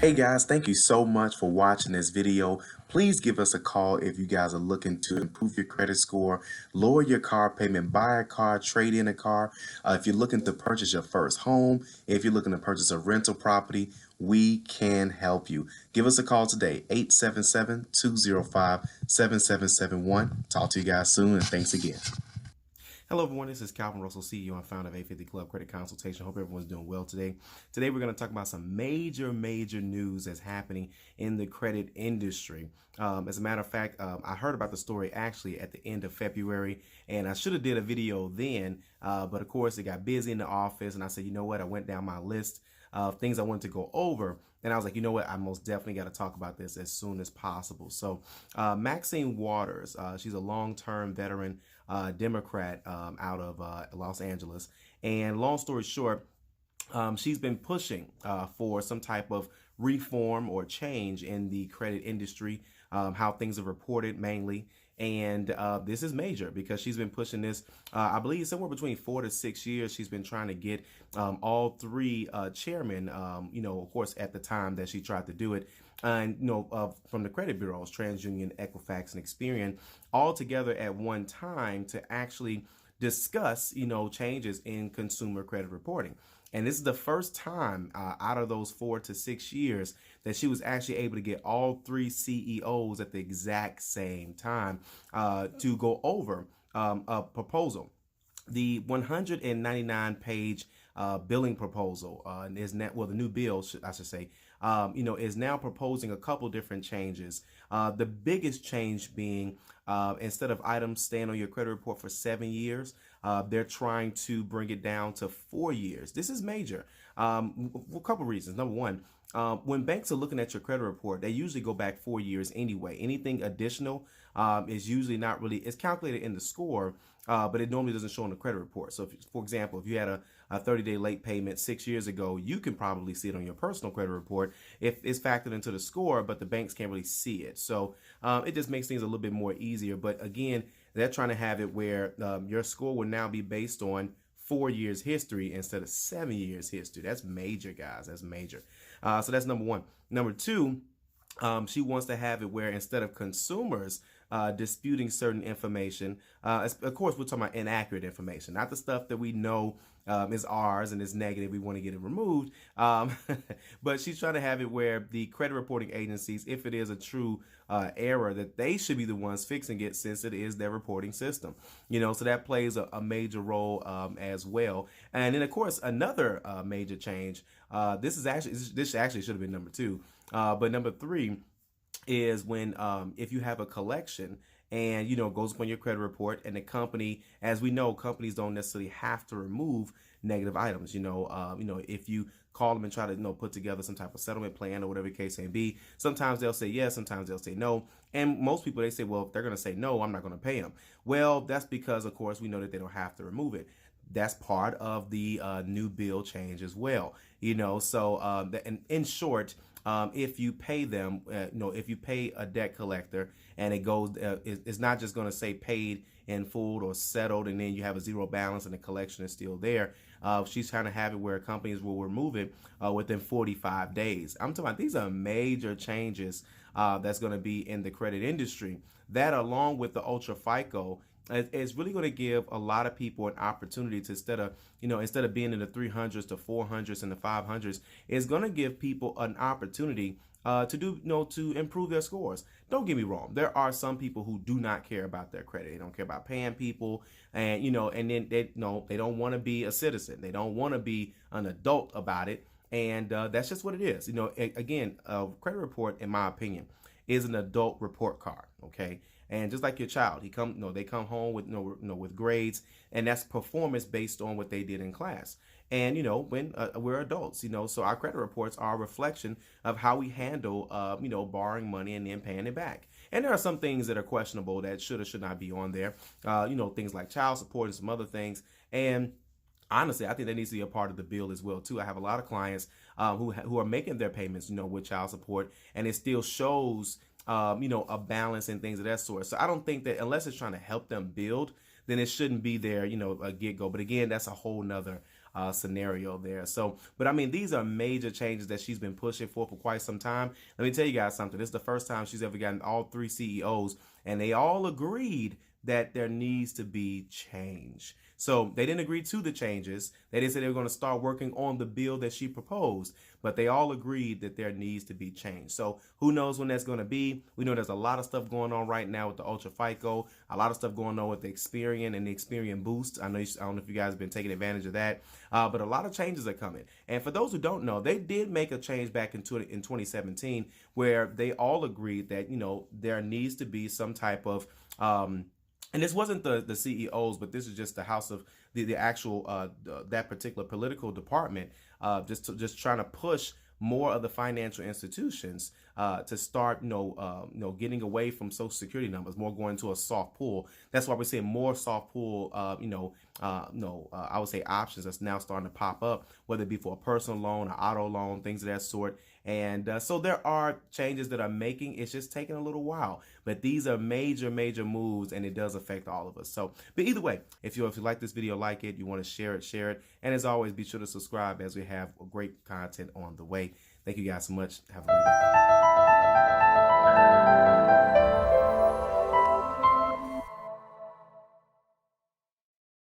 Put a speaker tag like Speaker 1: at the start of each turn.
Speaker 1: Hey guys, thank you so much for watching this video. Please give us a call if you guys are looking to improve your credit score, lower your car payment, buy a car, trade in a car. If you're looking to purchase your first home, if you're looking to purchase a rental property, we can help you. Give us a call today, 877-205-7771. Talk to you guys soon, and thanks again.
Speaker 2: Hello, everyone. This is Calvin Russell, CEO and founder of 850 Club Credit Consultation. Hope everyone's doing well today. Today, we're going to talk about some major news that's happening in the credit industry. As a matter of fact, I heard about the story actually at the end of February, and I should have did a video then, but of course, it got busy in the office, and I said, you know what? I went down my list of things I wanted to go over. And I was like, you know what? I most definitely got to talk about this as soon as possible. So, Maxine Waters, she's a long-term veteran Democrat out of Los Angeles. And long story short, she's been pushing for some type of reform or change in the credit industry, how things are reported mainly. And this is major because she's been pushing this, I believe, somewhere between 4 to 6 years. She's been trying to get all three chairmen, of course, at the time that she tried to do it, and from the credit bureaus, TransUnion, Equifax, and Experian, all together at one time to actually discuss, changes in consumer credit reporting. And this is the first time out of those 4 to 6 years that she was actually able to get all three CEOs at the exact same time to go over a proposal. The 199-page billing proposal is now, well, the new bill, I should say, is now proposing a couple different changes. The biggest change being instead of items staying on your credit report for 7 years, they're trying to bring it down to 4 years. This is major. A couple reasons. Number one, when banks are looking at your credit report, they usually go back 4 years anyway. Anything additional is usually not really, it's calculated in the score, but it normally doesn't show on the credit report. So, for example, if you had a 30-day late payment 6 years ago, you can probably see it on your personal credit report if it's factored into the score, but the banks can't really see it. So it just makes things a little bit more easier. But again, they're trying to have it where your score will now be based on 4 years history instead of 7 years history. That's major, guys. That's major. So that's number one. Number two, she wants to have it where instead of consumers disputing certain information, of course, we're talking about inaccurate information, not the stuff that we know is ours and is negative. We want to get it removed. But she's trying to have it where the credit reporting agencies, if it is a true error, that they should be the ones fixing it since it is their reporting system. So that plays a major role as well. And then, of course, another major change. This actually should have been number two. But number three is when if you have a collection and goes up on your credit report, and the company, as we know, companies don't necessarily have to remove negative items. If you call them and try to put together some type of settlement plan or whatever the case may be, sometimes they'll say yes, sometimes they'll say no, and most people, they say, well, if they're going to say no, I'm not going to pay them. Well, that's because, of course, we know that they don't have to remove it. That's part of the new bill change as well. So in short, if you pay them, if you pay a debt collector and it goes, it's not just going to say paid in full or settled, and then you have a zero balance and the collection is still there. She's trying to have it where companies will remove it within 45 days. I'm talking about these are major changes that's going to be in the credit industry. That, along with the Ultra FICO, it's really going to give a lot of people an opportunity to, instead of being in the 300s to 400s and the 500s, it's going to give people an opportunity to improve their scores. Don't get me wrong. There are some people who do not care about their credit. They don't care about paying people, and and then they don't want to be a citizen. They don't want to be an adult about it, and that's just what it is. Again, a credit report, in my opinion, is an adult report card. Okay. And just like your child, they come home with with grades, and that's performance based on what they did in class. And when we're adults, so our credit reports are a reflection of how we handle, borrowing money and then paying it back. And there are some things that are questionable that should or should not be on there. Things like child support and some other things. And honestly, I think that needs to be a part of the bill as well too. I have a lot of clients who are making their payments, with child support, and it still shows a balance and things of that sort. So I don't think that, unless it's trying to help them build, then it shouldn't be there, a get-go. But again, that's a whole nother scenario there. So, but I mean, these are major changes that she's been pushing for quite some time. Let me tell you guys something. This is the first time she's ever gotten all three CEOs, and they all agreed that there needs to be change. So they didn't agree to the changes. They didn't say they were going to start working on the bill that she proposed, but they all agreed that there needs to be change. So who knows when that's going to be? We know there's a lot of stuff going on right now with the Ultra FICO, a lot of stuff going on with the Experian and the Experian Boost. I don't know if you guys have been taking advantage of that, but a lot of changes are coming. And for those who don't know, they did make a change back in 2017 where they all agreed that, you know, there needs to be some type of and this wasn't the CEOs, but this is just the House of the actual that particular political department, just trying to push more of the financial institutions to start, getting away from Social Security numbers, more going to a soft pull. That's why we're seeing more soft pull, I would say options that's now starting to pop up, whether it be for a personal loan, an auto loan, things of that sort. And so there are changes that are making. It's just taking a little while, but these are major moves, and it does affect all of us. So, but either way, if you like this video, like it, you want to share it, and as always, be sure to subscribe as we have great content on the way. Thank you guys so much. Have a great day.